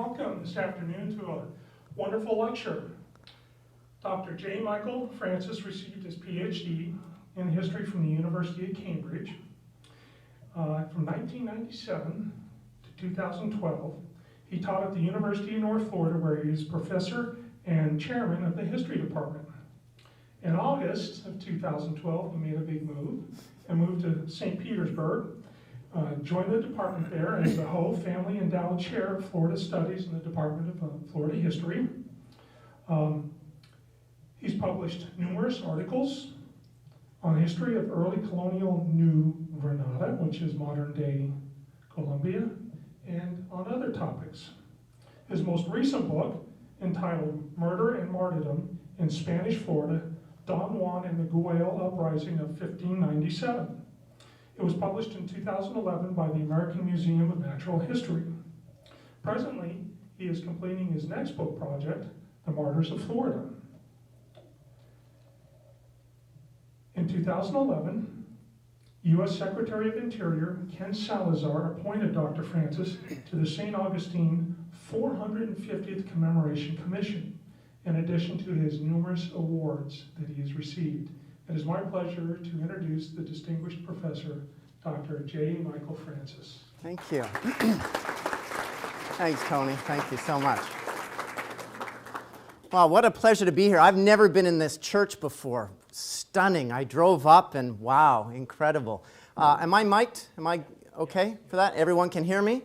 welcome this afternoon to a wonderful lecture. Dr. J. Michael Francis received his PhD in history from the University of Cambridge. From 1997 to 2012, he taught at the University of North Florida, where he is professor and chairman of the history department. In August of 2012, he made a big move and moved to St. Petersburg, joined the department there as the Ho Family Endowed Chair of Florida Studies in the Department of Florida History. He's published numerous articles on the history of early colonial New Granada, which is modern-day Colombia, and on other topics. His most recent book, entitled Murder and Martyrdom in Spanish Florida, Don Juan and the Guayal Uprising of 1597. It was published in 2011 by the American Museum of Natural History. Presently, he is completing his next book project, The Martyrs of Florida. In 2011, U.S. Secretary of Interior Ken Salazar appointed Dr. Francis to the St. Augustine 450th Commemoration Commission, in addition to his numerous awards that he has received. It is my pleasure to introduce the distinguished professor, Dr. J. Michael Francis. Thank you. Thanks, Tony. Thank you so much. Wow, what a pleasure to be here. I've never been in this church before. Stunning. I drove up and wow, incredible. Am I mic'd? Am I okay for that? Everyone can hear me?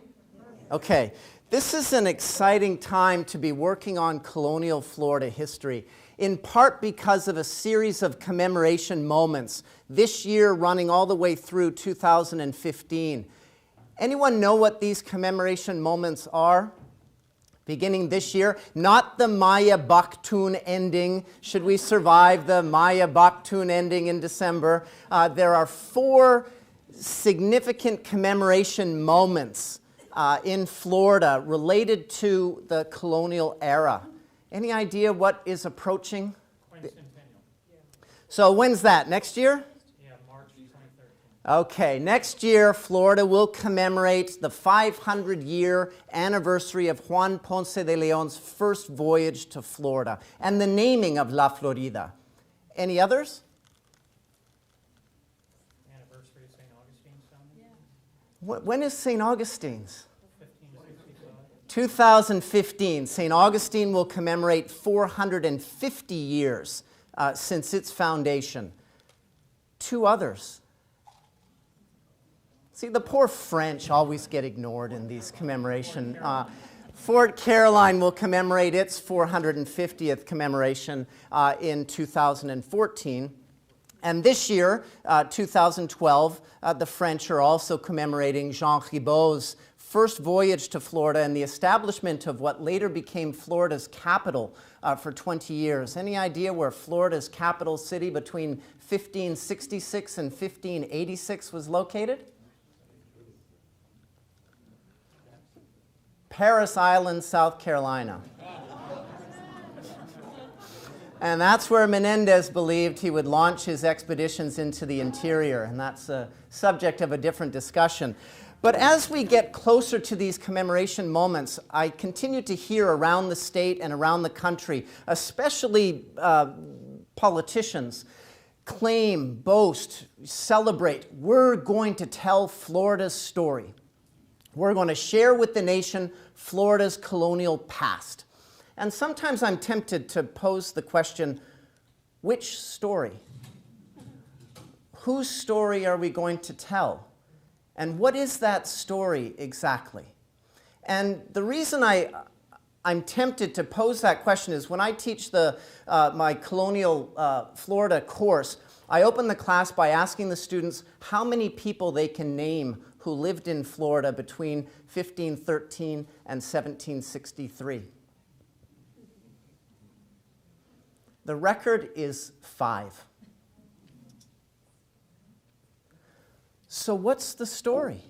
Okay. This is an exciting time to be working on colonial Florida history, in part because of a series of commemoration moments, this year running all the way through 2015. Anyone know what these commemoration moments are? Beginning this year, not the Maya Baktun ending, should we survive the Maya Baktun ending in December. There are 4 significant commemoration moments in Florida related to the colonial era. Any idea what is approaching? Quin-centennial. So when's that? Next year? Yeah, March 2013. Okay, next year Florida will commemorate the 500-year anniversary of Juan Ponce de Leon's first voyage to Florida and the naming of La Florida. Any others? Anniversary of St. Augustine's founding? Yeah. When is St. Augustine's? 1565. 2015. St. Augustine will commemorate 450 years since its foundation. 2 others. See, the poor French always get ignored in these commemoration. Fort Caroline will commemorate its 450th commemoration in 2014. And this year, 2012, the French are also commemorating Jean Ribault's first voyage to Florida and the establishment of what later became Florida's capital for 20 years. Any idea where Florida's capital city between 1566 and 1586 was located? Paris Island, South Carolina. And that's where Menendez believed he would launch his expeditions into the interior, and that's a subject of a different discussion. But as we get closer to these commemoration moments, I continue to hear around the state and around the country, especially politicians, claim, boast, celebrate, we're going to tell Florida's story. We're going to share with the nation Florida's colonial past. And sometimes I'm tempted to pose the question, which story? Whose story are we going to tell? And what is that story exactly? And the reason I'm tempted to pose that question is when I teach my colonial Florida course, I open the class by asking the students how many people they can name who lived in Florida between 1513 and 1763. The record is 5. So what's the story?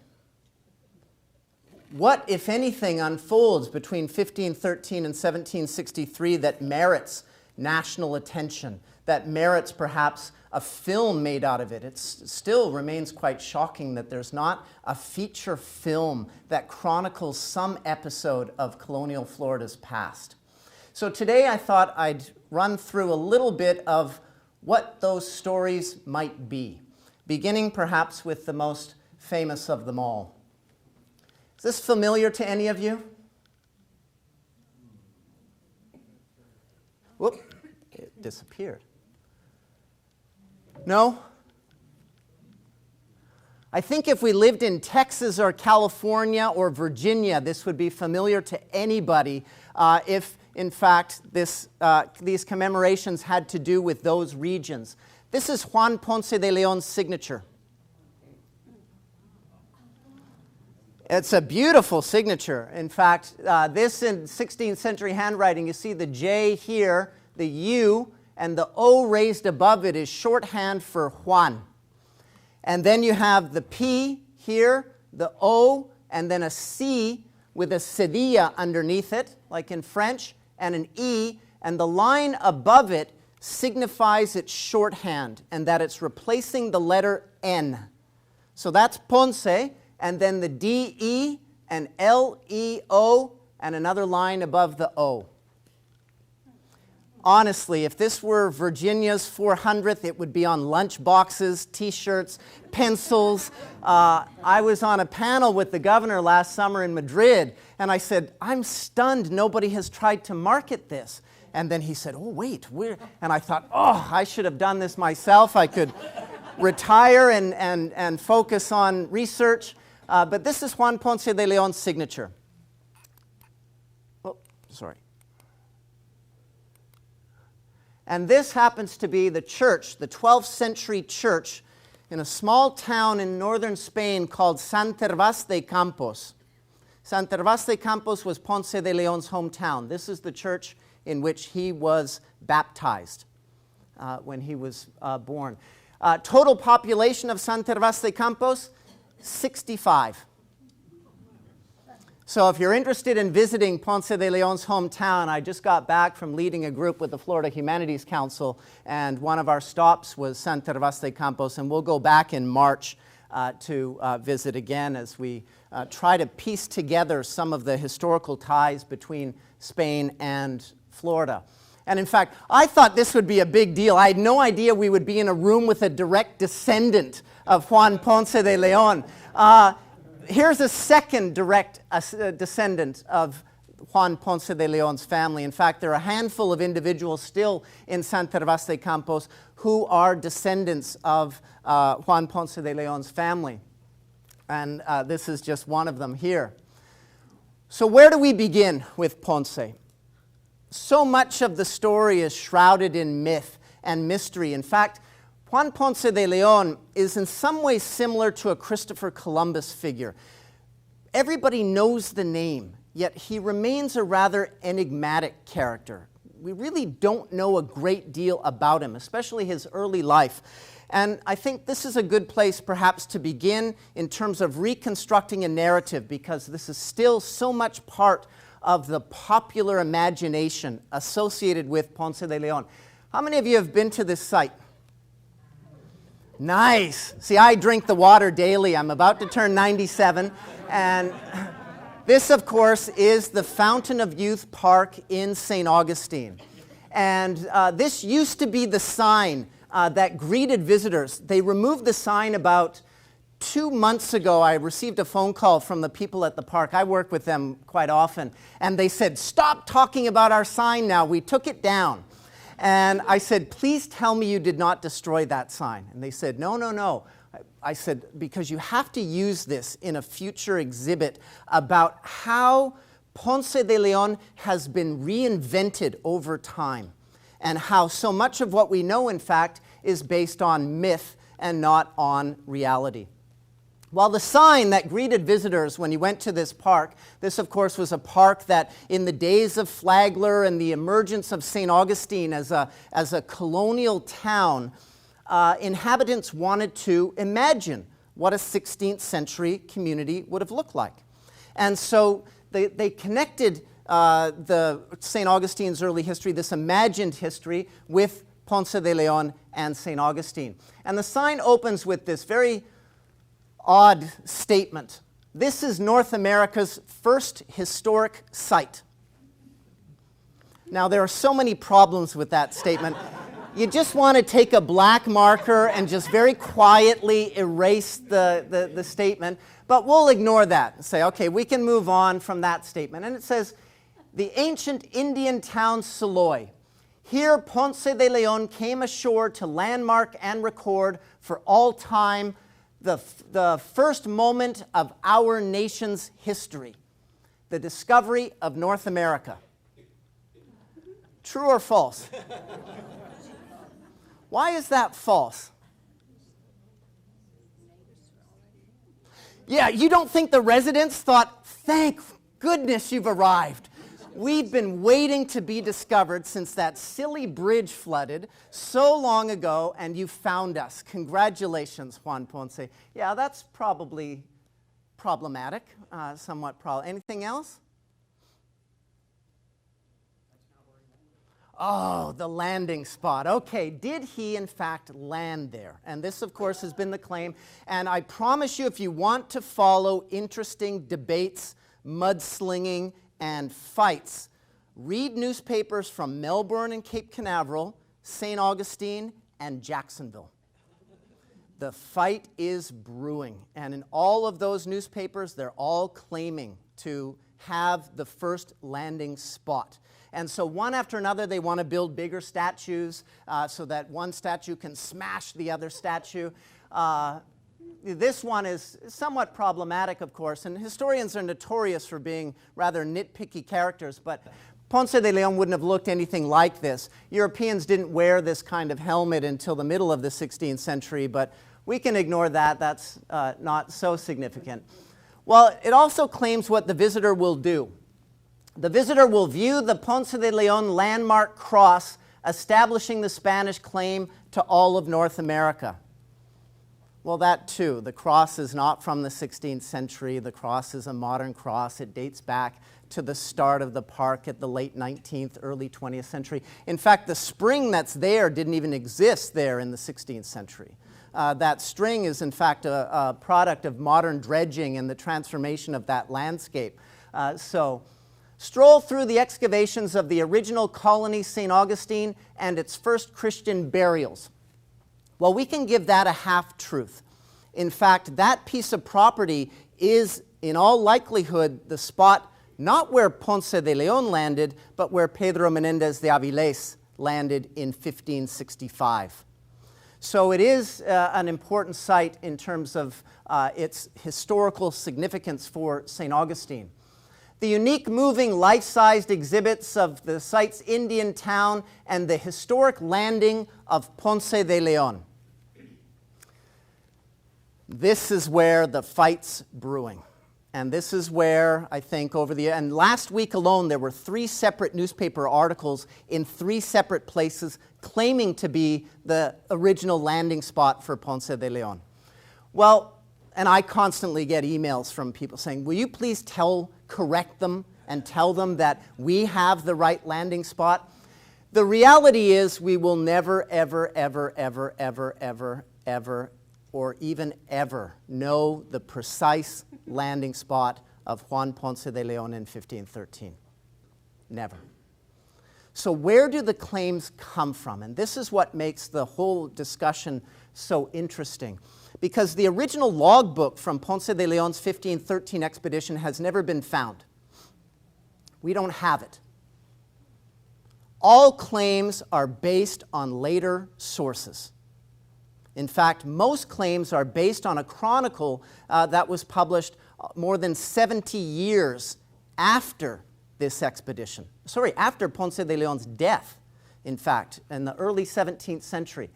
What, if anything, unfolds between 1513 and 1763 that merits national attention, that merits perhaps a film made out of it. It still remains quite shocking that there's not a feature film that chronicles some episode of colonial Florida's past. So today I thought I'd run through a little bit of what those stories might be, beginning perhaps with the most famous of them all. Is this familiar to any of you? Whoop, it disappeared. No? I think if we lived in Texas or California or Virginia, this would be familiar to anybody if, in fact, these commemorations had to do with those regions. This is Juan Ponce de Leon's signature. It's a beautiful signature. In fact, this in 16th century handwriting, you see the J here, the U, and the O raised above it is shorthand for Juan. And then you have the P here, the O, and then a C with a cedilla underneath it, like in French, and an E, and the line above it signifies its shorthand and that it's replacing the letter N. So that's Ponce, and then the D-E and L-E-O, and another line above the O. Honestly, if this were Virginia's 400th, it would be on lunch boxes, T-shirts, pencils. I was on a panel with the governor last summer in Madrid, and I said, I'm stunned nobody has tried to market this. And then he said, oh, wait, and I thought, oh, I should have done this myself. I could retire and focus on research. But this is Juan Ponce de Leon's signature. Oh, sorry. And this happens to be the church, the 12th century church in a small town in northern Spain called Sant Gervas de Campos. Sant Gervas de Campos was Ponce de Leon's hometown. This is the church in which he was baptized when he was born. Total population of Sant Gervas de Campos, 65. So if you're interested in visiting Ponce de Leon's hometown, I just got back from leading a group with the Florida Humanities Council, and one of our stops was Sant Gervas de Campos, and we'll go back in March to visit again as we try to piece together some of the historical ties between Spain and Florida. And in fact, I thought this would be a big deal. I had no idea we would be in a room with a direct descendant of Juan Ponce de Leon. Here's a second direct descendant of Juan Ponce de Leon's family. In fact, there are a handful of individuals still in Sant Gervas de Campos who are descendants of Juan Ponce de Leon's family. And this is just one of them here. So where do we begin with Ponce? So much of the story is shrouded in myth and mystery. In fact, Juan Ponce de Leon is in some ways similar to a Christopher Columbus figure. Everybody knows the name, yet he remains a rather enigmatic character. We really don't know a great deal about him, especially his early life. And I think this is a good place perhaps to begin in terms of reconstructing a narrative, because this is still so much part of the popular imagination associated with Ponce de Leon. How many of you have been to this site? Nice. See, I drink the water daily. I'm about to turn 97. And this, of course, is the Fountain of Youth Park in St. Augustine. And this used to be the sign that greeted visitors. They removed the sign about 2 months ago. I received a phone call from the people at the park. I work with them quite often. And they said, stop talking about our sign now. We took it down. And I said, please tell me you did not destroy that sign. And they said, no, no, no. I said, because you have to use this in a future exhibit about how Ponce de Leon has been reinvented over time, and how so much of what we know, in fact, is based on myth and not on reality. While the sign that greeted visitors when you went to this park, this of course was a park that in the days of Flagler and the emergence of St. Augustine as a colonial town, inhabitants wanted to imagine what a 16th century community would have looked like. And so they connected the St. Augustine's early history, this imagined history, with Ponce de Leon and St. Augustine. And the sign opens with this very odd statement. This is North America's first historic site. Now, there are so many problems with that statement. You just want to take a black marker and just very quietly erase the statement, but we'll ignore that and say, okay, we can move on from that statement. And it says, the ancient Indian town Saloy. Here Ponce de Leon came ashore to landmark and record for all time the first moment of our nation's history, the discovery of North America. True or false? Why is that false? Yeah, you don't think the residents thought, thank goodness you've arrived. We've been waiting to be discovered since that silly bridge flooded so long ago, and you found us. Congratulations, Juan Ponce. Yeah, that's probably problematic, somewhat problematic. Anything else? Oh, the landing spot. Okay, did he in fact land there? And this, of course, has been the claim. And I promise you, if you want to follow interesting debates, mudslinging, and fights, read newspapers from Melbourne and Cape Canaveral, St. Augustine, and Jacksonville. The fight is brewing. And in all of those newspapers, they're all claiming to have the first landing spot. And so one after another, they want to build bigger statues so that one statue can smash the other statue. This one is somewhat problematic, of course, and historians are notorious for being rather nitpicky characters, but Ponce de Leon wouldn't have looked anything like this. Europeans didn't wear this kind of helmet until the middle of the 16th century, but we can ignore that. That's not so significant. Well, it also claims what the visitor will do. The visitor will view the Ponce de Leon landmark cross establishing the Spanish claim to all of North America. Well, that too. The cross is not from the 16th century. The cross is a modern cross. It dates back to the start of the park at the late 19th, early 20th century. In fact, the spring that's there didn't even exist there in the 16th century. That string is, in fact, a product of modern dredging and the transformation of that landscape. Stroll through the excavations of the original colony, St. Augustine, and its first Christian burials. Well, we can give that a half-truth. In fact, that piece of property is, in all likelihood, the spot not where Ponce de Leon landed, but where Pedro Menendez de Avilés landed in 1565. So it is an important site in terms of its historical significance for St. Augustine. The unique moving life-sized exhibits of the site's Indian town and the historic landing of Ponce de Leon. This is where the fight's brewing. And this is where, I think, and last week alone, there were 3 separate newspaper articles in 3 separate places claiming to be the original landing spot for Ponce de Leon. Well, and I constantly get emails from people saying, will you please correct them and tell them that we have the right landing spot? The reality is we will never, ever, ever, ever, ever, ever, ever, or even ever know the precise landing spot of Juan Ponce de Leon in 1513. Never. So where do the claims come from? And this is what makes the whole discussion so interesting. Because the original logbook from Ponce de Leon's 1513 expedition has never been found. We don't have it. All claims are based on later sources. In fact, most claims are based on a chronicle that was published more than 70 years after this expedition. After Ponce de Leon's death, in fact, in the early 17th century.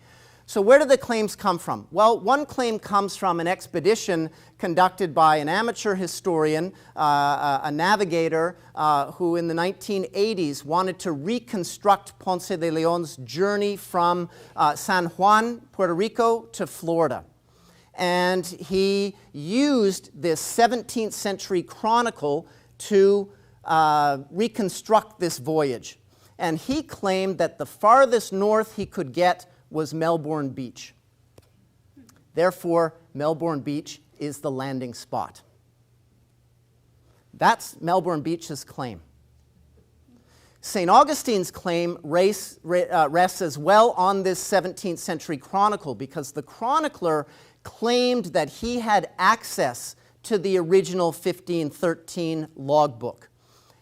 So where do the claims come from? Well, one claim comes from an expedition conducted by an amateur historian, a navigator, who in the 1980s wanted to reconstruct Ponce de Leon's journey from San Juan, Puerto Rico, to Florida. And he used this 17th century chronicle to reconstruct this voyage. and he claimed that the farthest north he could get was Melbourne Beach. Therefore, Melbourne Beach is the landing spot. That's Melbourne Beach's claim. St. Augustine's claim rests as well on this 17th century chronicle, because the chronicler claimed that he had access to the original 1513 logbook.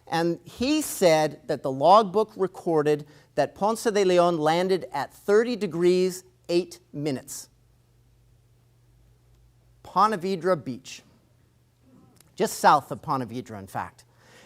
And he said that the logbook recorded that Ponce de Leon landed at 30 degrees 8 minutes. Ponte Vedra Beach, just south of Ponte Vedra, in fact.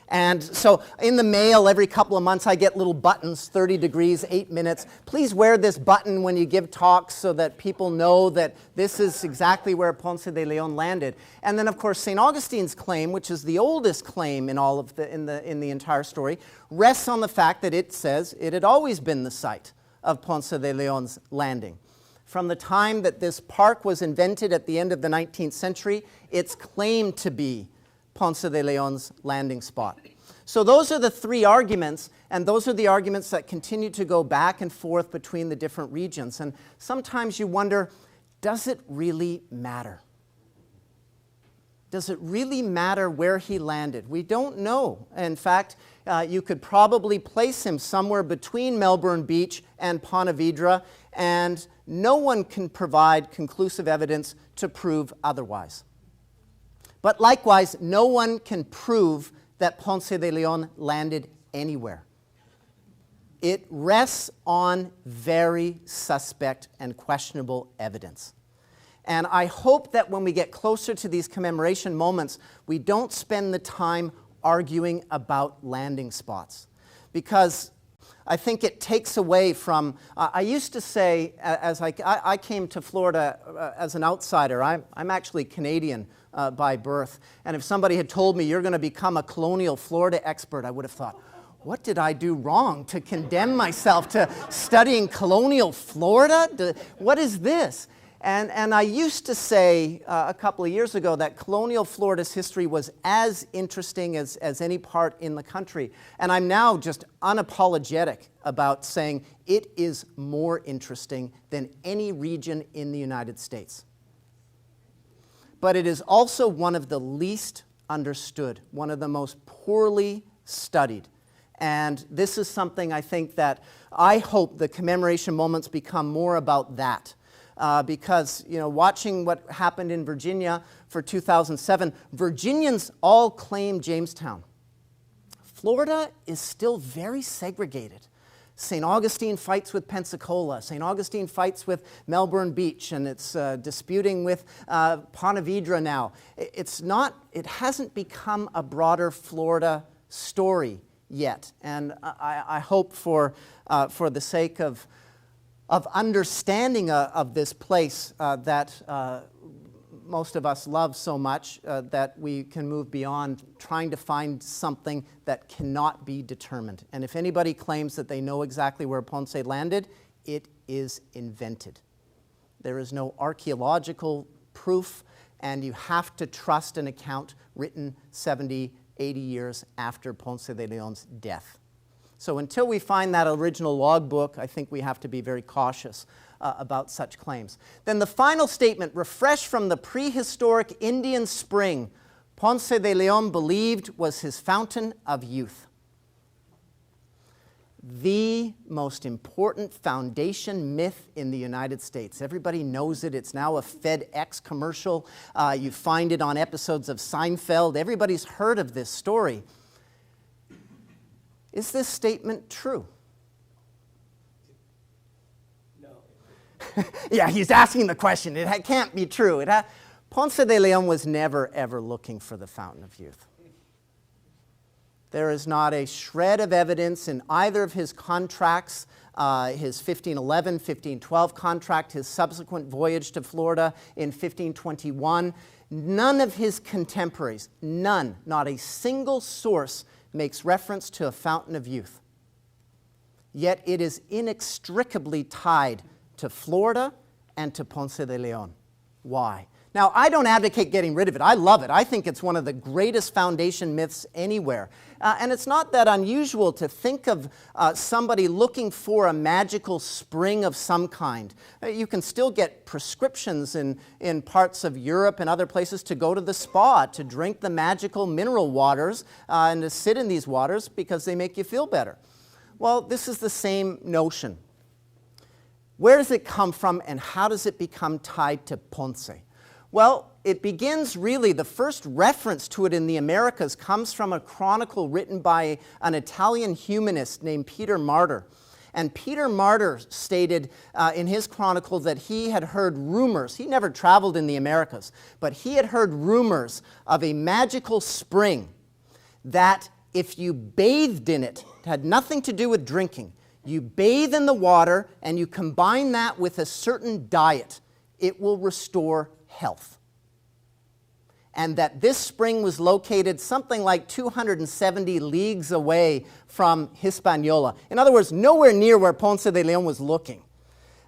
And so in the mail, every couple of months, I get little buttons, 30 degrees, 8 minutes. Please wear this button when you give talks so that people know that this is exactly where Ponce de Leon landed. And then, of course, St. Augustine's claim, which is the oldest claim in all of in the entire story, rests on the fact that it says it had always been the site of Ponce de Leon's landing. From the time that this park was invented at the end of the 19th century, it's claimed to be Ponce de Leon's landing spot. So those are the three arguments, and those are the arguments that continue to go back and forth between the different regions. And sometimes you wonder, does it really matter? Does it really matter where he landed? We don't know. In fact, you could probably place him somewhere between Melbourne Beach and Ponte Vedra, and no one can provide conclusive evidence to prove otherwise. But likewise, no one can prove that Ponce de Leon landed anywhere. It rests on very suspect and questionable evidence. And I hope that when we get closer to these commemoration moments, we don't spend the time arguing about landing spots. Because I think it takes away from, I used to say, as I came to Florida as an outsider, I'm actually Canadian by birth, and if somebody had told me you're going to become a colonial Florida expert, I would have thought, what did I do wrong to condemn myself to studying colonial Florida? What is this? And I used to say a couple of years ago that colonial Florida's history was as interesting as any part in the country. And I'm now just unapologetic about saying it is more interesting than any region in the United States. But it is also one of the least understood, one of the most poorly studied. And this is something I think that I hope the commemoration moments become more about that. Because, you know, watching what happened in Virginia for 2007, Virginians all claim Jamestown. Florida is still very segregated. St. Augustine fights with Pensacola. St. Augustine fights with Melbourne Beach, and it's disputing with Ponte Vedra now. It hasn't become a broader Florida story yet. And I hope for the sake of understanding of this place that most of us love so much, that we can move beyond trying to find something that cannot be determined. And if anybody claims that they know exactly where Ponce landed, it is invented. There is no archaeological proof, and you have to trust an account written 70, 80 years after Ponce de Leon's death. So until we find that original logbook, I think we have to be very cautious about such claims. Then the final statement, refreshed from the prehistoric Indian spring, Ponce de Leon believed was his fountain of youth. The most important foundation myth in the United States. Everybody knows it. It's now a FedEx commercial. You find it on episodes of Seinfeld. Everybody's heard of this story. Is this statement true? No. Yeah, he's asking the question. It can't be true. Ponce de Leon was never, ever looking for the fountain of youth. There is not a shred of evidence in either of his contracts, his 1511, 1512 contract, his subsequent voyage to Florida in 1521. None of his contemporaries, none, not a single source makes reference to a fountain of youth. Yet it is inextricably tied to Florida and to Ponce de Leon. Why? Now, I don't advocate getting rid of it. I love it. I think it's one of the greatest foundation myths anywhere. And it's not that unusual to think of somebody looking for a magical spring of some kind. You can still get prescriptions in parts of Europe and other places to go to the spa, to drink the magical mineral waters, and to sit in these waters because they make you feel better. Well, this is the same notion. Where does it come from, and how does it become tied to Ponce? Well, it begins really, the first reference to it in the Americas comes from a chronicle written by an Italian humanist named Peter Martyr. And Peter Martyr stated in his chronicle that he had heard rumors, he never traveled in the Americas, but he had heard rumors of a magical spring that if you bathed in it, it had nothing to do with drinking, you bathe in the water and you combine that with a certain diet, it will restore health. And that this spring was located something like 270 leagues away from Hispaniola. In other words, nowhere near where Ponce de Leon was looking.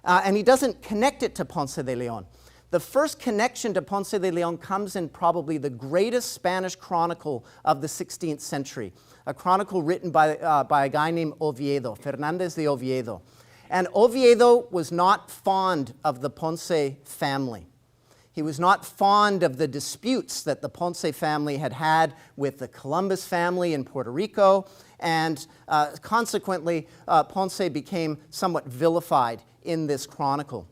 And he doesn't connect it to Ponce de Leon. The first connection to Ponce de Leon comes in probably the greatest Spanish chronicle of the 16th century, a chronicle written by a guy named Oviedo, Menendez de Oviedo. And Oviedo was not fond of the Ponce family. He was not fond of the disputes that the Ponce family had had with the Columbus family in Puerto Rico, and consequently, Ponce became somewhat vilified in this chronicle.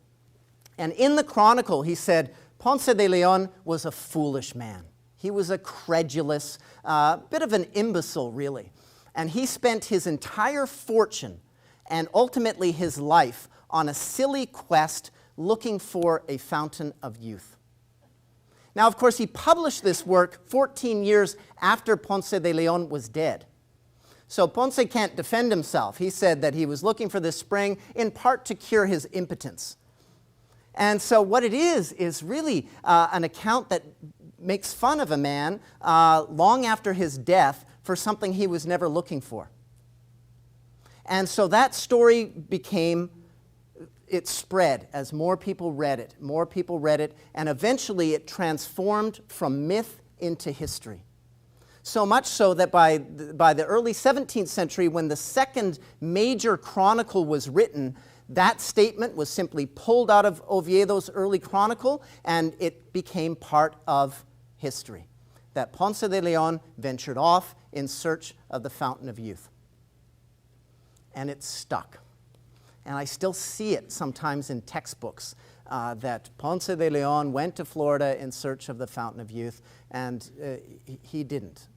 And in the chronicle, he said, Ponce de Leon was a foolish man. He was a credulous, bit of an imbecile, really. And he spent his entire fortune and ultimately his life on a silly quest looking for a fountain of youth. Now, of course, he published this work 14 years after Ponce de Leon was dead. So Ponce can't defend himself. He said that he was looking for this spring in part to cure his impotence. And so what it is really an account that makes fun of a man long after his death for something he was never looking for. And so that story became, it spread as more people read it, and eventually it transformed from myth into history. So much so that by the early 17th century, when the second major chronicle was written, that statement was simply pulled out of Oviedo's early chronicle, and it became part of history, that Ponce de Leon ventured off in search of the fountain of youth. And it stuck. And I still see it sometimes in textbooks, that Ponce de Leon went to Florida in search of the fountain of youth, and he didn't.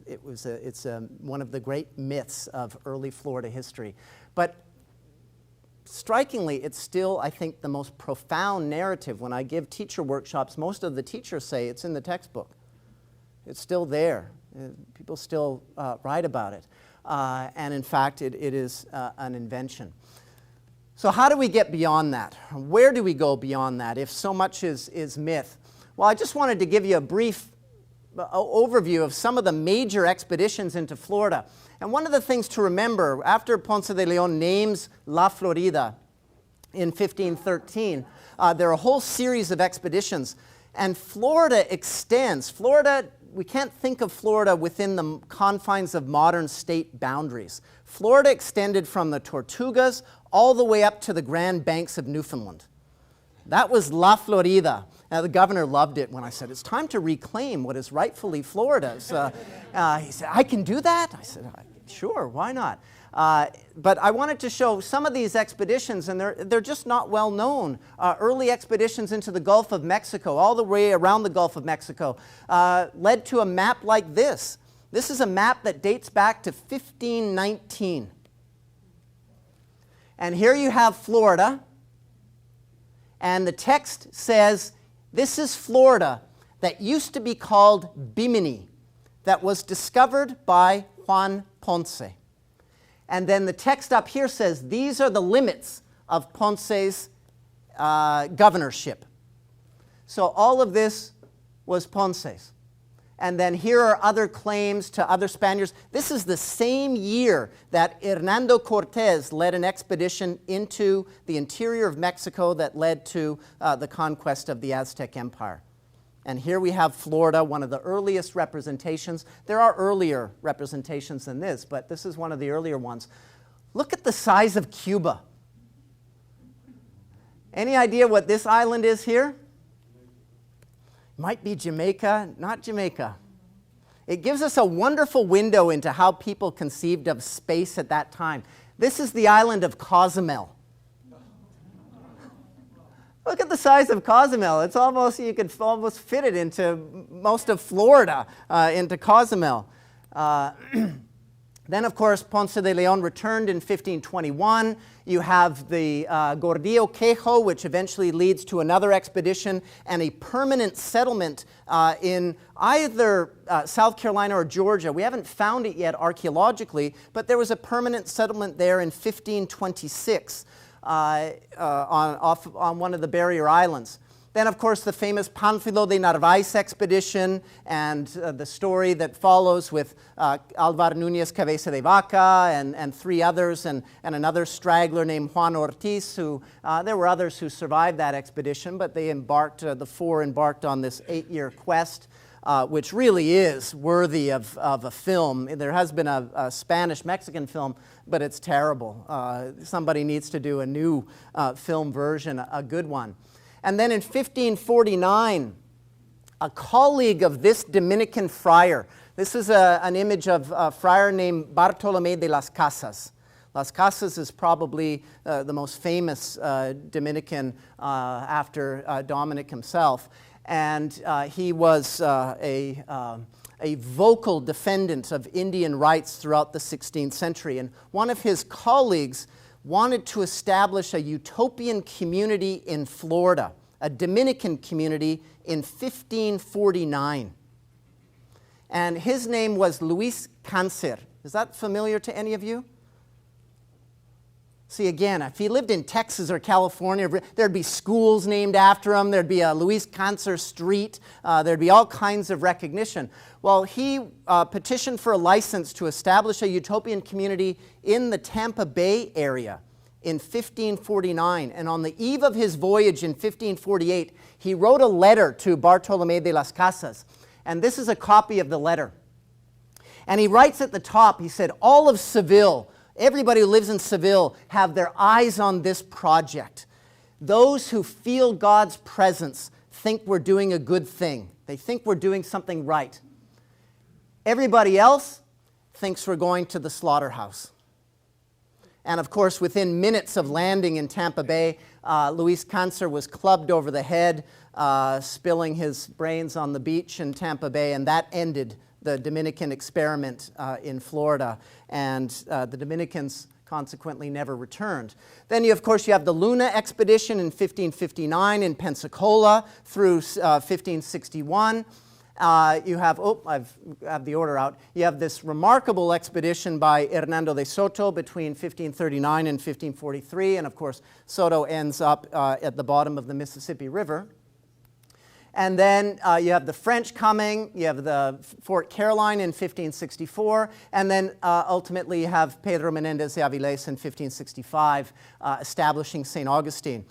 It's one of the great myths of early Florida history. But strikingly, it's still, I think, the most profound narrative. When I give teacher workshops, most of the teachers say it's in the textbook. It's still there. People still write about it. And in fact, it is an invention. So how do we get beyond that? Where do we go beyond that if so much is myth? Well, I just wanted to give you a brief overview of some of the major expeditions into Florida. And one of the things to remember, after Ponce de Leon names La Florida in 1513, there are a whole series of expeditions. And Florida extends. We can't think of Florida within the confines of modern state boundaries. Florida extended from the Tortugas all the way up to the Grand Banks of Newfoundland. That was La Florida. Now, the governor loved it when I said, it's time to reclaim what is rightfully Florida's. He said, I can do that? I said, sure, why not? But I wanted to show some of these expeditions, and they're just not well known. Early expeditions into the Gulf of Mexico, all the way around the Gulf of Mexico, led to a map like this. This is a map that dates back to 1519. And here you have Florida, and the text says, this is Florida that used to be called Bimini, that was discovered by Juan Ponce. And then the text up here says, these are the limits of Ponce's governorship. So all of this was Ponce's. And then here are other claims to other Spaniards. This is the same year that Hernando Cortés led an expedition into the interior of Mexico that led to the conquest of the Aztec Empire. And here we have Florida, one of the earliest representations. There are earlier representations than this, but this is one of the earlier ones. Look at the size of Cuba. Any idea what this island is here? Might be Jamaica, not Jamaica. It gives us a wonderful window into how people conceived of space at that time. This is the island of Cozumel. Look at the size of Cozumel. It's almost, you could almost fit it into most of Florida, into Cozumel. Then, of course, Ponce de Leon returned in 1521. You have the Gordillo Quejo, which eventually leads to another expedition and a permanent settlement in either South Carolina or Georgia. We haven't found it yet archaeologically, but there was a permanent settlement there in 1526 on one of the barrier islands. Then, of course, the famous Pánfilo de Narváez expedition and the story that follows with Álvar Núñez Cabeza de Vaca and three others and another straggler named Juan Ortiz, who there were others who survived that expedition, but they embarked, the four embarked on this 8-year quest, which really is worthy of a film. There has been a Spanish-Mexican film, but it's terrible. Somebody needs to do a new film version, a good one. And then in 1549, a colleague of this Dominican friar, this is an image of a friar named Bartolomé de las Casas. Las Casas is probably the most famous Dominican after Dominic himself. And he was a vocal defendant of Indian rights throughout the 16th century. And one of his colleagues wanted to establish a utopian community in Florida, a Dominican community in 1549. And his name was Luis Cáncer. Is that familiar to any of you? See, again, if he lived in Texas or California, there'd be schools named after him. There'd be a Luis Cáncer Street. There'd be all kinds of recognition. Well, he petitioned for a license to establish a utopian community in the Tampa Bay area in 1549. And on the eve of his voyage in 1548, he wrote a letter to Bartolomé de las Casas. And this is a copy of the letter. And he writes at the top, he said, all of Seville, everybody who lives in Seville, have their eyes on this project. Those who feel God's presence think we're doing a good thing. They think we're doing something right. Everybody else thinks we're going to the slaughterhouse. And of course, within minutes of landing in Tampa Bay, Luis Cáncer was clubbed over the head, spilling his brains on the beach in Tampa Bay, and that ended the Dominican experiment in Florida. And the Dominicans consequently never returned. Then, of course, you have the Luna expedition in 1559 in Pensacola through 1561. You have, I have the order out. You have this remarkable expedition by Hernando de Soto between 1539 and 1543. And of course, Soto ends up at the bottom of the Mississippi River. And then you have the French coming, you have the Fort Caroline in 1564, and then ultimately you have Pedro Menendez de Avilés in 1565 establishing St. Augustine.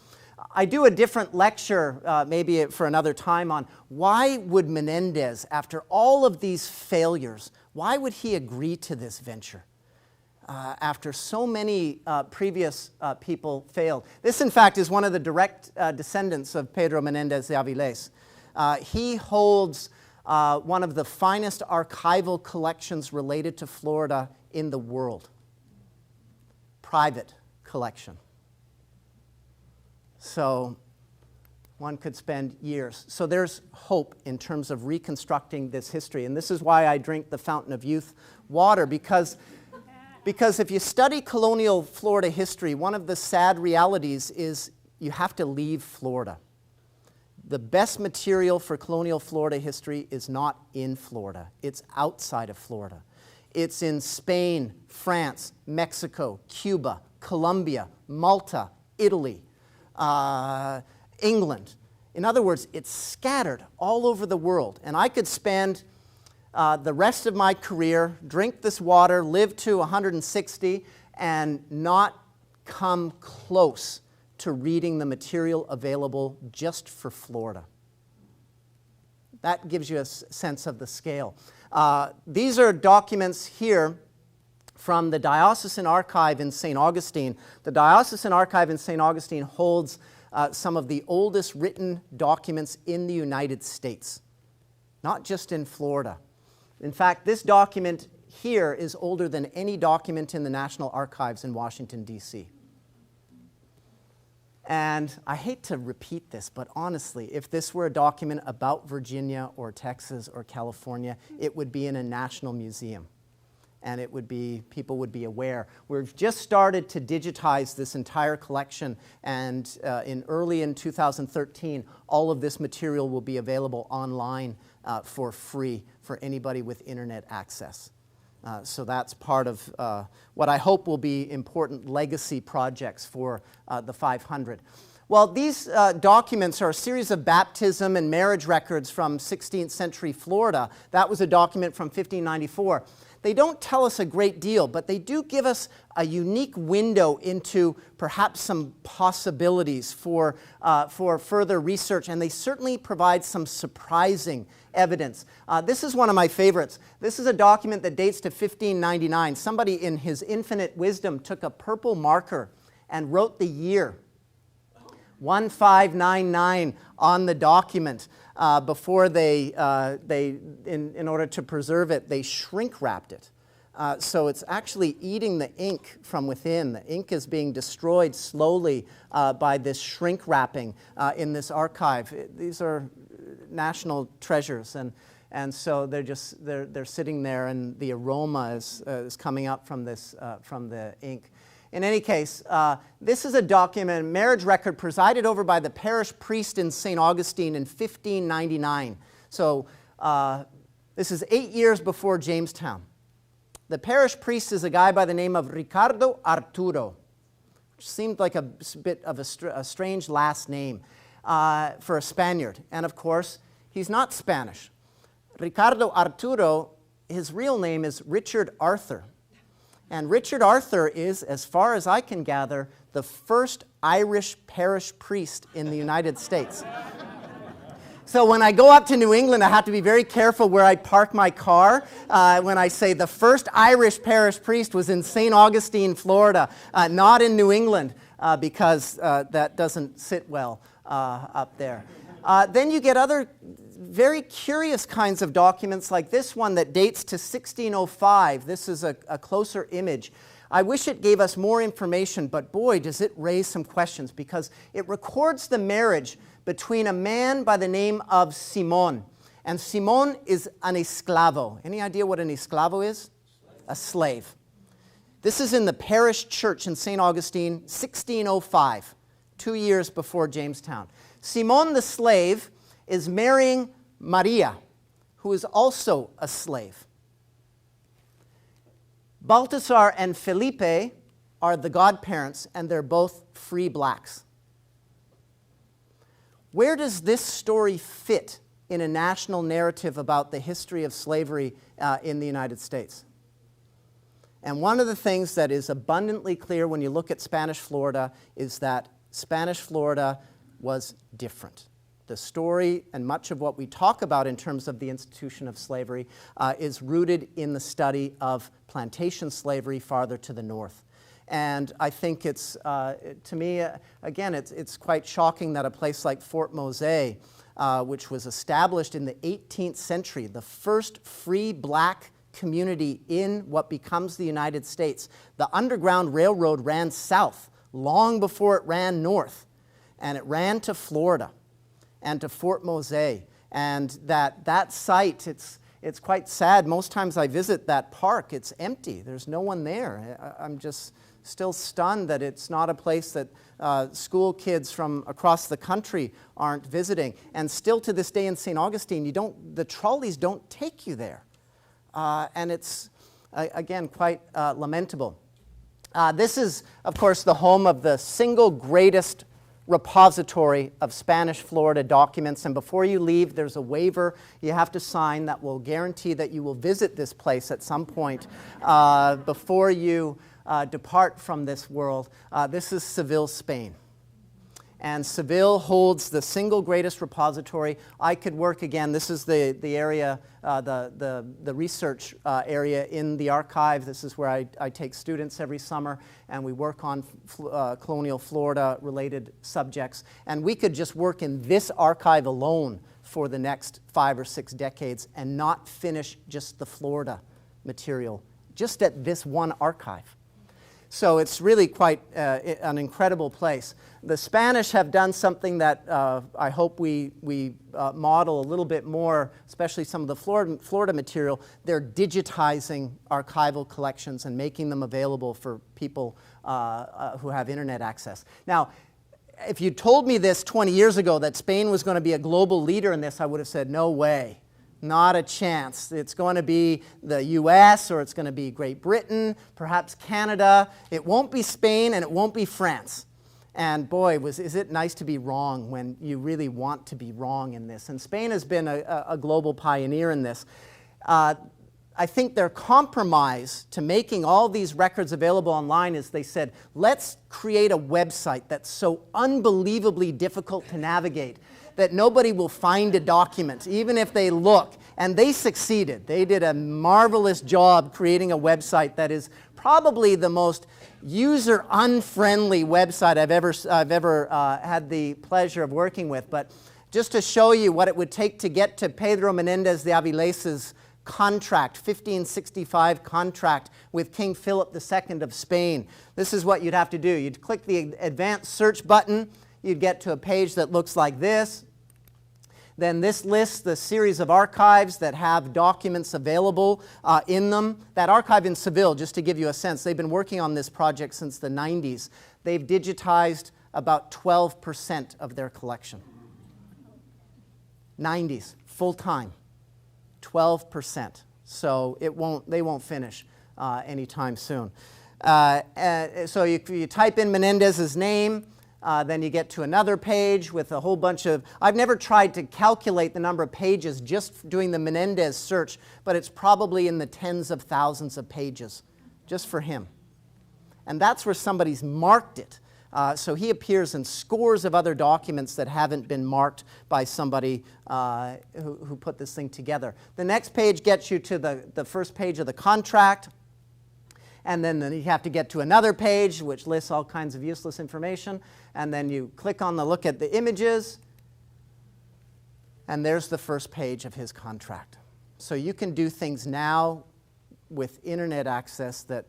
I do a different lecture, maybe for another time, on why would Menendez, after all of these failures, why would he agree to this venture? After so many previous people failed. This, in fact, is one of the direct descendants of Pedro Menendez de Avilés. He holds one of the finest archival collections related to Florida in the world. Private collection. So one could spend years. So there's hope in terms of reconstructing this history. And this is why I drink the Fountain of Youth water, because if you study colonial Florida history, one of the sad realities is you have to leave Florida. The best material for colonial Florida history is not in Florida. It's outside of Florida. It's in Spain, France, Mexico, Cuba, Colombia, Malta, Italy, England. In other words, it's scattered all over the world. And I could spend the rest of my career, drink this water, live to 160, and not come close to reading the material available just for Florida. That gives you a sense of the scale. These are documents here from the Diocesan Archive in St. Augustine. The Diocesan Archive in St. Augustine holds some of the oldest written documents in the United States, not just in Florida. In fact, this document here is older than any document in the National Archives in Washington, D.C. And I hate to repeat this, but honestly, if this were a document about Virginia or Texas or California, it would be in a national museum. And it would be, people would be aware. We've just started to digitize this entire collection, and early in 2013, all of this material will be available online for free for anybody with internet access. So that's part of what I hope will be important legacy projects for the 500. Well, these documents are a series of baptism and marriage records from 16th century Florida. That was a document from 1594. They don't tell us a great deal, but they do give us a unique window into perhaps some possibilities for further research, and they certainly provide some surprising evidence. This is one of my favorites. This is a document that dates to 1599. Somebody in his infinite wisdom took a purple marker and wrote the year 1599 on the document. Before in order to preserve it, they shrink wrapped it. So it's actually eating the ink from within. The ink is being destroyed slowly by this shrink wrapping in this archive. These are national treasures, and so they're sitting there, and the aroma is coming up from this from the ink. In any case, this is a document, a marriage record presided over by the parish priest in St. Augustine in 1599. So this is 8 years before Jamestown. The parish priest is a guy by the name of Ricardo Arturo, which seemed like a bit of a strange last name for a Spaniard. And of course, he's not Spanish. Ricardo Arturo, his real name is Richard Arthur. And Richard Arthur is, as far as I can gather, the first Irish parish priest in the United States. So when I go up to New England, I have to be very careful where I park my car when I say the first Irish parish priest was in St. Augustine, Florida, not in New England, because that doesn't sit well up there. Then you get other very curious kinds of documents like this one that dates to 1605. This is a closer image. I wish it gave us more information, but boy, does it raise some questions, because it records the marriage between a man by the name of Simón. And Simón is an esclavo. Any idea what an esclavo is? A slave. This is in the parish church in St. Augustine, 1605, 2 years before Jamestown. Simón the slave is marrying Maria, who is also a slave. Baltasar and Felipe are the godparents, and they're both free blacks. Where does this story fit in a national narrative about the history of slavery in the United States? And one of the things that is abundantly clear when you look at Spanish Florida is that Spanish Florida was different. The story and much of what we talk about in terms of the institution of slavery is rooted in the study of plantation slavery farther to the north. And I think it's, to me, again, it's quite shocking that a place like Fort Mose, which was established in the 18th century, the first free black community in what becomes the United States, the Underground Railroad ran south long before it ran north, and it ran to Florida and to Fort Mose. And that site, it's quite sad. Most times I visit that park, it's empty. There's no one there. I'm just still stunned that it's not a place that school kids from across the country aren't visiting. And still to this day in St. Augustine, the trolleys don't take you there. And it's, again, quite lamentable. This is, of course, the home of the single greatest repository of Spanish Florida documents, and before you leave, there's a waiver you have to sign that will guarantee that you will visit this place at some point before you depart from this world. This is Seville, Spain. And Seville holds the single greatest repository. I could work again. This is the area, the research area in the archive. This is where I take students every summer, and we work on colonial Florida-related subjects. And we could just work in this archive alone for the next 5 or 6 decades and not finish just the Florida material, just at this one archive. So it's really quite an incredible place. The Spanish have done something that I hope we model a little bit more, especially some of the Florida material. They're digitizing archival collections and making them available for people who have internet access. Now, if you told me this 20 years ago, that Spain was going to be a global leader in this, I would have said, no way. Not a chance. It's going to be the US, or it's going to be Great Britain, perhaps Canada. It won't be Spain, and it won't be France. And boy, is it nice to be wrong when you really want to be wrong in this. And Spain has been a global pioneer in this. I think their compromise to making all these records available online is they said, let's create a website that's so unbelievably difficult to navigate that nobody will find a document, even if they look. And they succeeded. They did a marvelous job creating a website that is probably the most user-unfriendly website I've ever had the pleasure of working with. But just to show you what it would take to get to Pedro Menendez de Avilés' contract, 1565 contract with King Philip II of Spain. This is what you'd have to do. You'd click the advanced search button. You'd get to a page that looks like this. Then this lists the series of archives that have documents available in them. That archive in Seville, just to give you a sense, they've been working on this project since the 90s. They've digitized about 12% of their collection. 90s, full time, 12%. So they won't finish anytime soon. So you type in Menendez's name. Then you get to another page with a whole bunch of... I've never tried to calculate the number of pages just doing the Menendez search, but it's probably in the tens of thousands of pages just for him. And that's where somebody's marked it. So he appears in scores of other documents that haven't been marked by somebody who put this thing together. The next page gets you to the first page of the contract. And then you have to get to another page which lists all kinds of useless information. And then you click on the look at the images. And there's the first page of his contract. So you can do things now with internet access that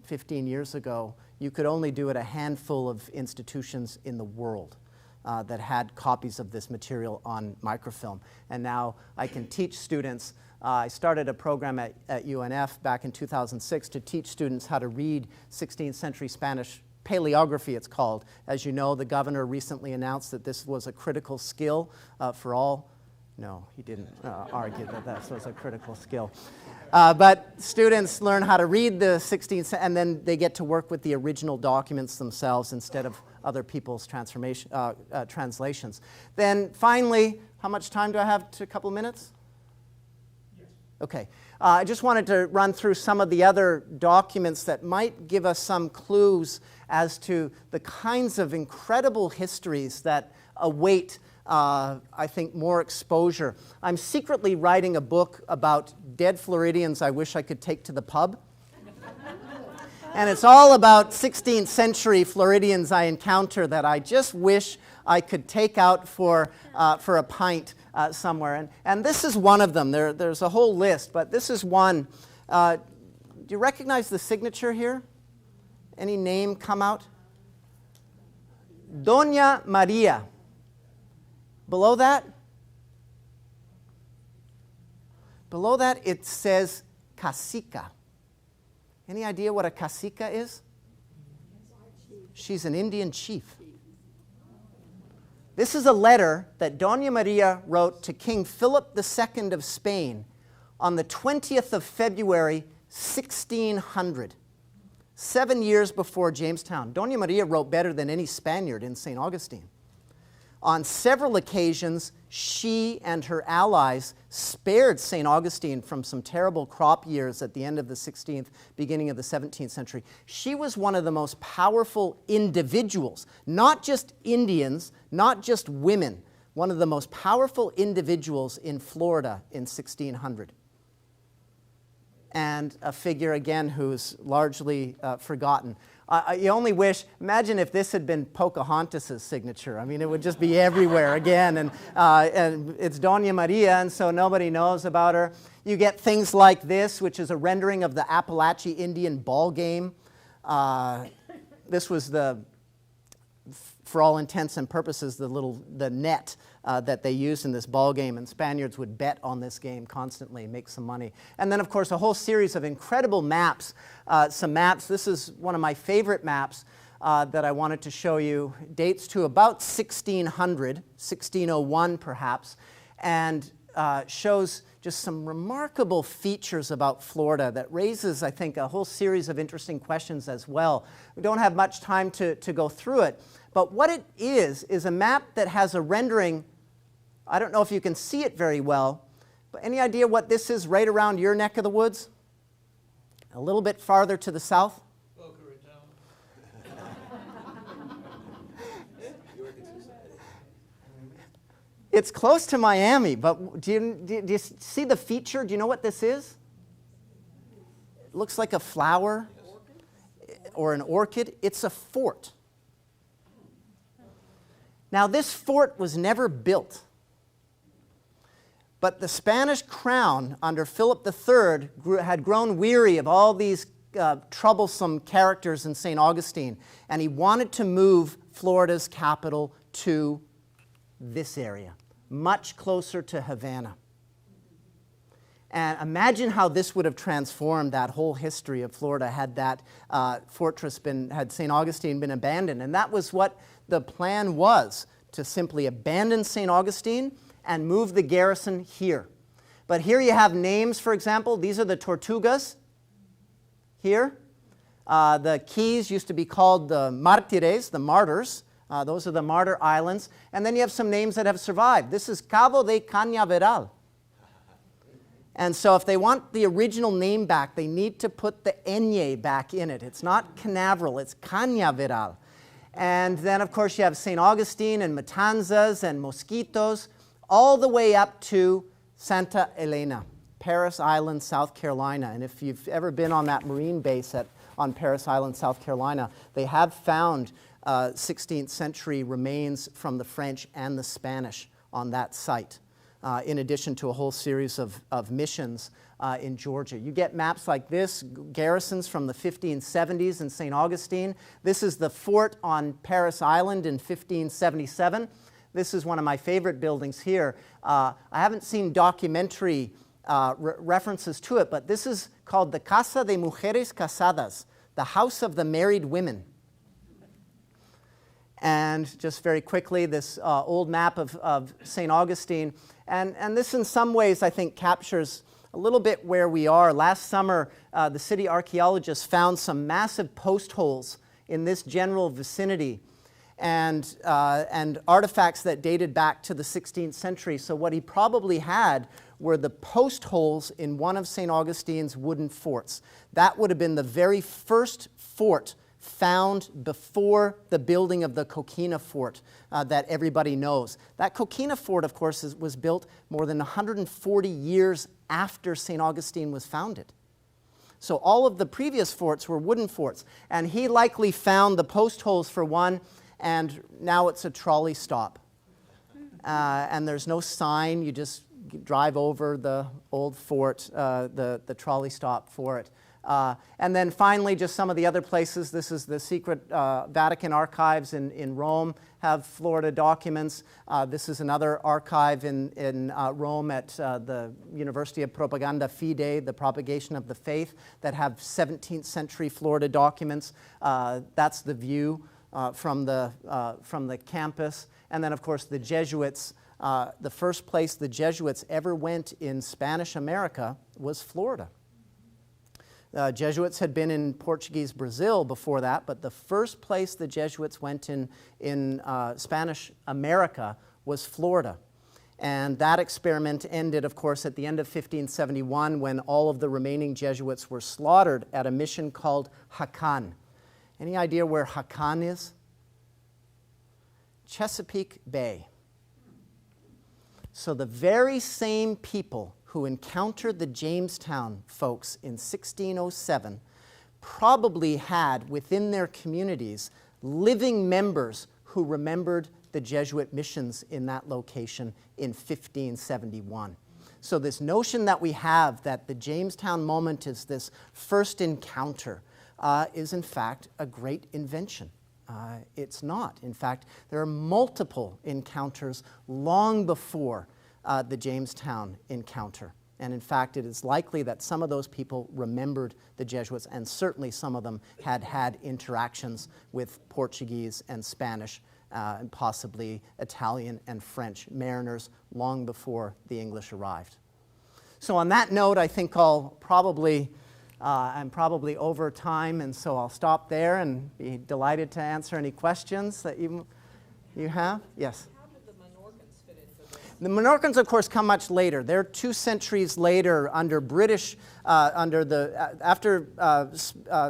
15 years ago you could only do at a handful of institutions in the world that had copies of this material on microfilm. And now I can teach students. I started a program at UNF back in 2006 to teach students how to read 16th century Spanish paleography, it's called. As you know, the governor recently announced that this was a critical skill for all. No, he didn't argue that this was a critical skill. But students learn how to read the 16th, and then they get to work with the original documents themselves instead of other people's translations. Then finally, how much time do I have? A couple of minutes? Okay. I just wanted to run through some of the other documents that might give us some clues as to the kinds of incredible histories that await, I think, more exposure. I'm secretly writing a book about dead Floridians I wish I could take to the pub. And it's all about 16th century Floridians I encounter that I just wish I could take out for a pint somewhere. And this is one of them. There's a whole list, but this is one. Do you recognize the signature here? Any name come out? Doña Maria. Below that it says cacica. Any idea what a cacica is? She's an Indian chief. This is a letter that Doña Maria wrote to King Philip II of Spain on the 20th of February, 1600, 7 years before Jamestown. Doña Maria wrote better than any Spaniard in St. Augustine. On several occasions, she and her allies spared St. Augustine from some terrible crop years at the end of the 16th, beginning of the 17th century. She was one of the most powerful individuals, not just Indians, not just women, one of the most powerful individuals in Florida in 1600. And a figure, again, who's largely forgotten. You only wish, imagine if this had been Pocahontas' signature. I mean, it would just be everywhere again. And it's Doña Maria, and so nobody knows about her. You get things like this, which is a rendering of the Appalachian Indian ball game. This was for all intents and purposes, the net that they used in this ball game, and Spaniards would bet on this game constantly, make some money. And then, of course, a whole series of incredible maps. Some maps. This is one of my favorite maps that I wanted to show you. Dates to about 1600, 1601 perhaps, and shows just some remarkable features about Florida that raises, I think, a whole series of interesting questions as well. We don't have much time to go through it, but what it is a map that has a rendering. I don't know if you can see it very well, but any idea what this is right around your neck of the woods? A little bit farther to the south? Boca Raton. It's close to Miami, but do you see the feature? Do you know what this is? It looks like a flower or an orchid. It's a fort. Now, this fort was never built. But the Spanish crown under Philip III had grown weary of all these troublesome characters in St. Augustine, and he wanted to move Florida's capital to this area, much closer to Havana. And imagine how this would have transformed that whole history of Florida had that fortress had St. Augustine been abandoned. And that was what the plan was, to simply abandon St. Augustine and move the garrison here. But here you have names, for example. These are the Tortugas here. The Keys used to be called the Mártires, the martyrs. Those are the martyr islands. And then you have some names that have survived. This is Cabo de Cañaveral. And so if they want the original name back, they need to put the Ñ back in it. It's not Canaveral, it's Cañaveral. And then, of course, you have St. Augustine and Matanzas and Mosquitos, all the way up to Santa Elena, Paris Island, South Carolina. And if you've ever been on that Marine base on Paris Island, South Carolina, they have found 16th century remains from the French and the Spanish on that site, in addition to a whole series of missions in Georgia. You get maps like this, garrisons from the 1570s in St. Augustine. This is the fort on Paris Island in 1577. This is one of my favorite buildings here. I haven't seen documentary references to it, but this is called the Casa de Mujeres Casadas, the House of the Married Women. And just very quickly, this old map of St. Augustine. And this in some ways, I think, captures a little bit where we are. Last summer, the city archaeologists found some massive post holes in this general vicinity, and artifacts that dated back to the 16th century. So what he probably had were the post holes in one of St. Augustine's wooden forts. That would have been the very first fort found before the building of the Coquina Fort that everybody knows. That Coquina Fort, of course, was built more than 140 years after St. Augustine was founded. So all of the previous forts were wooden forts, and he likely found the post holes for one, and now it's a trolley stop. And there's no sign, you just drive over the old fort, the trolley stop for it. And then finally, just some of the other places. This is the secret Vatican archives in Rome, have Florida documents. This is another archive in Rome at the University of Propaganda Fide, the propagation of the faith, that have 17th century Florida documents. That's the view from the campus. And then, of course, the Jesuits. The first place the Jesuits ever went in Spanish America was Florida. Jesuits had been in Portuguese Brazil before that, but the first place the Jesuits went in Spanish America was Florida. And that experiment ended, of course, at the end of 1571 when all of the remaining Jesuits were slaughtered at a mission called Hakan. Any idea where Hakan is? Chesapeake Bay. So the very same people who encountered the Jamestown folks in 1607 probably had within their communities living members who remembered the Jesuit missions in that location in 1571. So this notion that we have that the Jamestown moment is this first encounter is in fact a great invention. It's not. In fact, there are multiple encounters long before the Jamestown encounter. And in fact, it is likely that some of those people remembered the Jesuits, and certainly some of them had had interactions with Portuguese and Spanish and possibly Italian and French mariners long before the English arrived. So on that note, I think I'm probably over time, and so I'll stop there and be delighted to answer any questions that you have. Yes? How did the Menorcans fit into this? The Menorcans, of course, come much later. They're 2 centuries later under British, after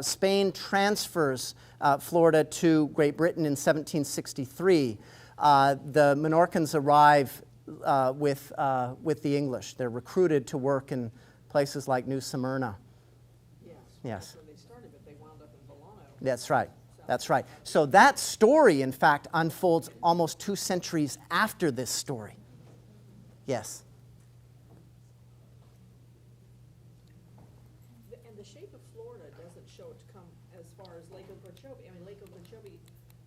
Spain transfers Florida to Great Britain in 1763. The Menorcans arrive with the English. They're recruited to work in places like New Smyrna. Yes. Yes. That's where they started, but they wound up in Bolano. That's right. That's right. So that story, in fact, unfolds almost 2 centuries after this story. Yes. And the shape of Florida doesn't show it to come as far as Lake Okeechobee. I mean, Lake Okeechobee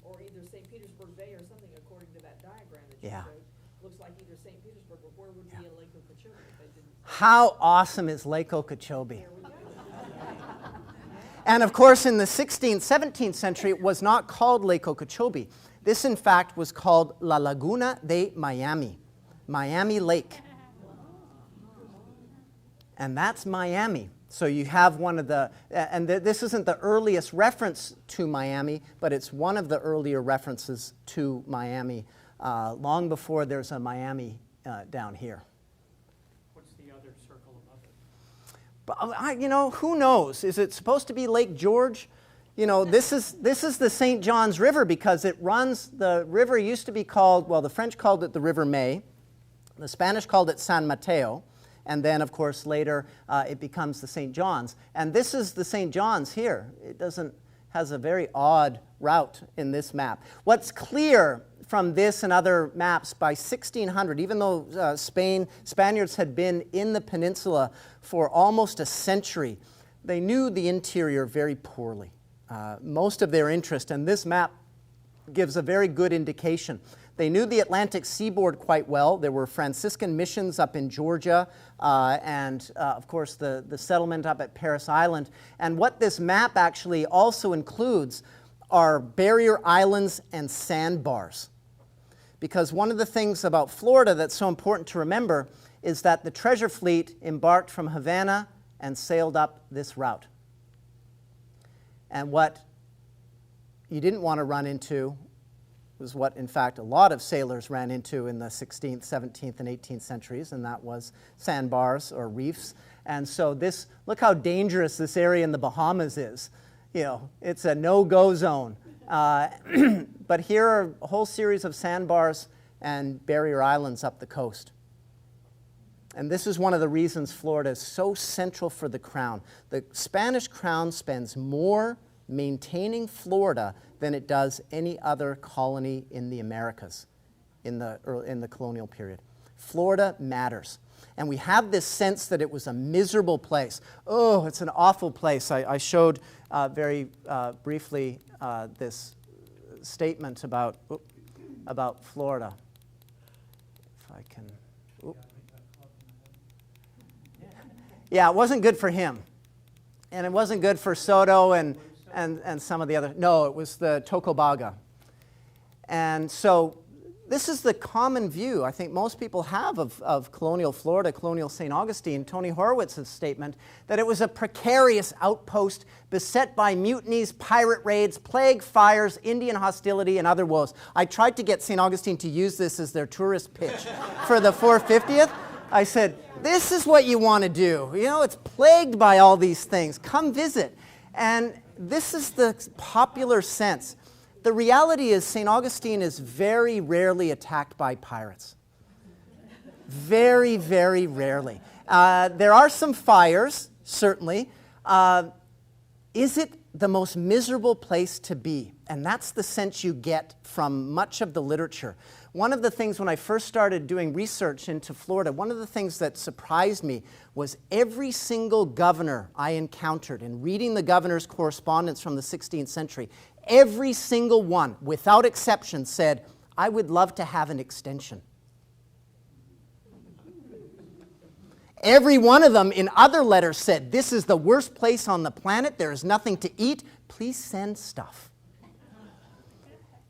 or either St. Petersburg Bay or something, according to that diagram that you Yeah. showed, looks like either St. Petersburg, but where would be a Lake Okeechobee if they didn't? How awesome is Lake Okeechobee? There we go. And of course, in the 16th, 17th century, it was not called Lake Okeechobee. This, in fact, was called La Laguna de Miami, Miami Lake. And that's Miami. So you have one of the, and this isn't the earliest reference to Miami, but it's one of the earlier references to Miami, long before there's a Miami down here. What's the other circle above it? But who knows? Is it supposed to be Lake George? This is the St. John's River because it runs, the river used to be called, well, the French called it the River May, the Spanish called it San Mateo, and then, of course, later it becomes the St. John's. And this is the St. John's here. It has a very odd route in this map. What's clear from this and other maps, by 1600, even though Spaniards had been in the peninsula for almost a century, they knew the interior very poorly. Most of their interest, and this map gives a very good indication. They knew the Atlantic seaboard quite well. There were Franciscan missions up in Georgia and, of course, the settlement up at Parris Island. And what this map actually also includes are barrier islands and sandbars. Because one of the things about Florida that's so important to remember is that the treasure fleet embarked from Havana and sailed up this route. And what you didn't want to run into was what, in fact, a lot of sailors ran into in the 16th, 17th, and 18th centuries, and that was sandbars or reefs. And so look how dangerous this area in the Bahamas is. It's a no-go zone. But here are a whole series of sandbars and barrier islands up the coast. And this is one of the reasons Florida is so central for the Crown. The Spanish Crown spends more maintaining Florida than it does any other colony in the Americas in the colonial period. Florida matters. And we have this sense that it was a miserable place. Oh, it's an awful place. I showed very briefly this statement about Florida. If I can. Yeah, it wasn't good for him. And it wasn't good for Soto and some of the other. No, it was the Tocobaga. And so this is the common view I think most people have of colonial Florida, colonial St. Augustine. Tony Horowitz's statement that it was a precarious outpost beset by mutinies, pirate raids, plague, fires, Indian hostility, and other woes. I tried to get St. Augustine to use this as their tourist pitch for the 450th. I said, this is what you want to do. You know, it's plagued by all these things. Come visit. And this is the popular sense. The reality is St. Augustine is very rarely attacked by pirates. Very, very rarely. There are some fires, certainly. Is it the most miserable place to be? And that's the sense you get from much of the literature. One of the things when I first started doing research into Florida, one of the things that surprised me was every single governor I encountered in reading the governor's correspondence from the 16th century, every single one, without exception, said, I would love to have an extension. Every one of them in other letters said, this is the worst place on the planet, there is nothing to eat, please send stuff.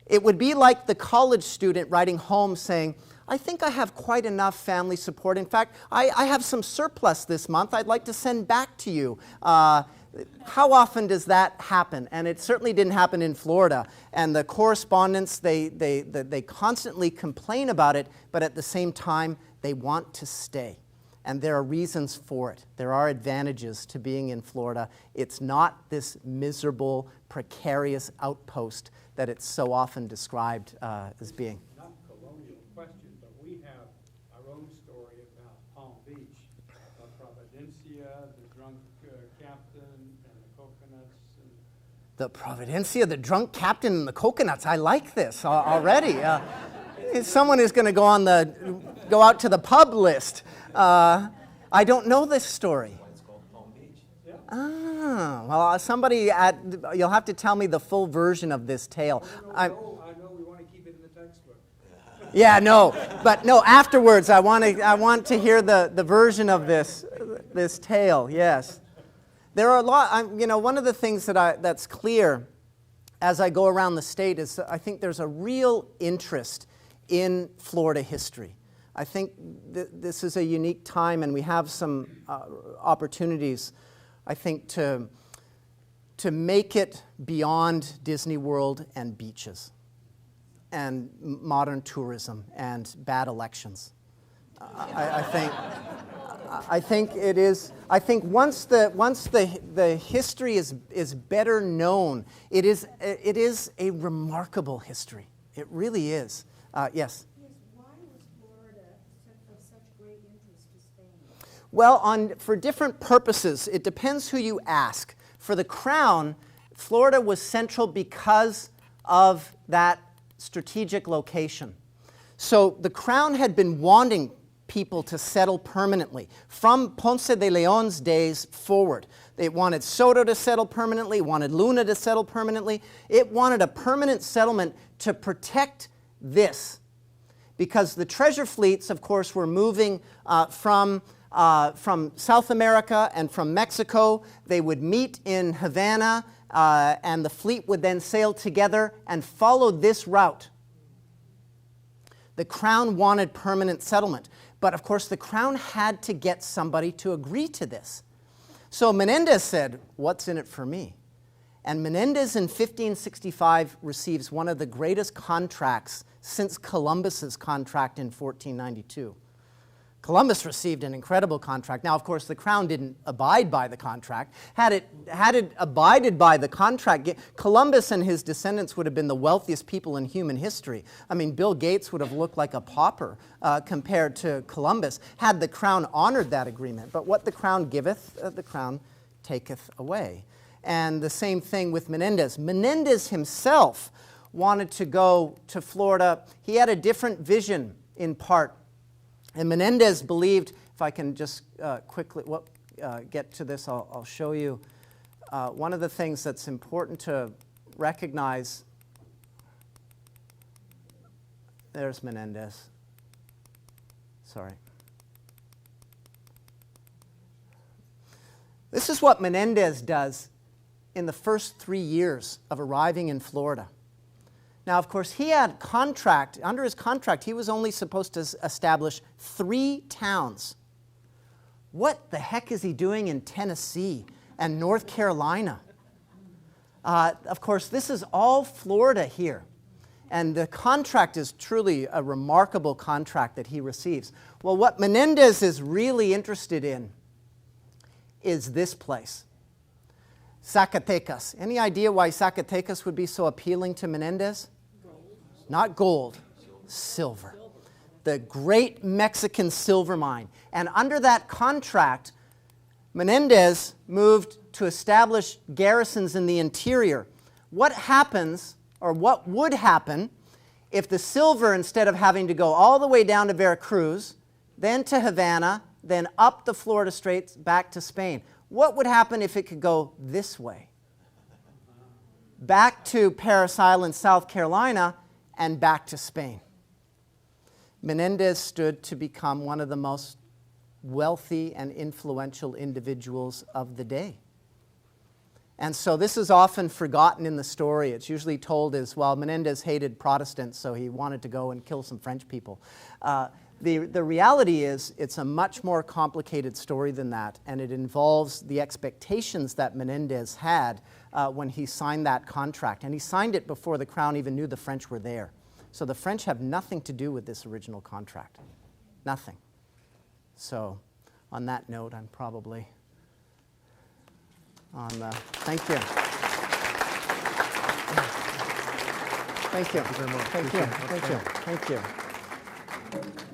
It would be like the college student writing home saying, I think I have quite enough family support. In fact, I have some surplus this month I'd like to send back to you. How often does that happen? And it certainly didn't happen in Florida. And the correspondents, they constantly complain about it, but at the same time, they want to stay. And there are reasons for it. There are advantages to being in Florida. It's not this miserable, precarious outpost that it's so often described as being. Not colonial question, but we have our own story about Palm Beach, Providencia, the drunk captain, and the coconuts. The Providencia, the drunk captain, and the coconuts. I like this already. Someone is going to go out to the pub list. I don't know this story. It's called Palm Beach. Yeah. Ah, well, you'll have to tell me the full version of this tale. I know we want to keep it in the textbook. Yeah, no, but no. Afterwards, I want to hear the version of this tale. Yes, there are a lot. One of the things that's clear as I go around the state is I think there's a real interest in Florida history. I think this is a unique time, and we have some opportunities, I think, to make it beyond Disney World and beaches and modern tourism and bad elections. I think it is. I think once the history is better known, it is a remarkable history. It really is. Yes. Well, for different purposes. It depends who you ask. For the Crown, Florida was central because of that strategic location. So the Crown had been wanting people to settle permanently from Ponce de Leon's days forward. It wanted Soto to settle permanently, wanted Luna to settle permanently. It wanted a permanent settlement to protect this, because the treasure fleets, of course, were moving from South America and from Mexico. They would meet in Havana, and the fleet would then sail together and follow this route. The Crown wanted permanent settlement, but of course the Crown had to get somebody to agree to this. So Menendez said, what's in it for me? And Menendez in 1565 receives one of the greatest contracts since Columbus's contract in 1492. Columbus received an incredible contract. Now, of course, the Crown didn't abide by the contract. Had it abided by the contract, Columbus and his descendants would have been the wealthiest people in human history. I mean, Bill Gates would have looked like a pauper compared to Columbus, had the Crown honored that agreement. But what the Crown giveth, the Crown taketh away. And the same thing with Menendez. Menendez himself wanted to go to Florida. He had a different vision in part. And Menendez believed, if I can just quickly get to this, I'll show you. One of the things that's important to recognize, there's Menendez. Sorry. This is what Menendez does in the first 3 years of arriving in Florida. Now, of course, he had contract, under his contract, he was only supposed to establish 3 towns. What the heck is he doing in Tennessee and North Carolina? Of course, this is all Florida here. And the contract is truly a remarkable contract that he receives. Well, what Menendez is really interested in is this place, Zacatecas. Any idea why Zacatecas would be so appealing to Menendez? Not gold, silver. The great Mexican silver mine. And under that contract, Menendez moved to establish garrisons in the interior. What happens, or what would happen, if the silver, instead of having to go all the way down to Veracruz, then to Havana, then up the Florida Straits back to Spain? What would happen if it could go this way? Back to Parris Island, South Carolina, and back to Spain. Menendez stood to become one of the most wealthy and influential individuals of the day. And so this is often forgotten in the story. It's usually told as, well, Menendez hated Protestants, so he wanted to go and kill some French people. The reality is, it's a much more complicated story than that, and it involves the expectations that Menendez had when he signed that contract. And he signed it before the Crown even knew the French were there. So the French have nothing to do with this original contract. Nothing. So on that note, I'm probably on the... Thank you. Thank you. Thank you very much. Thank you. Appreciate it. Thank you. Thank you.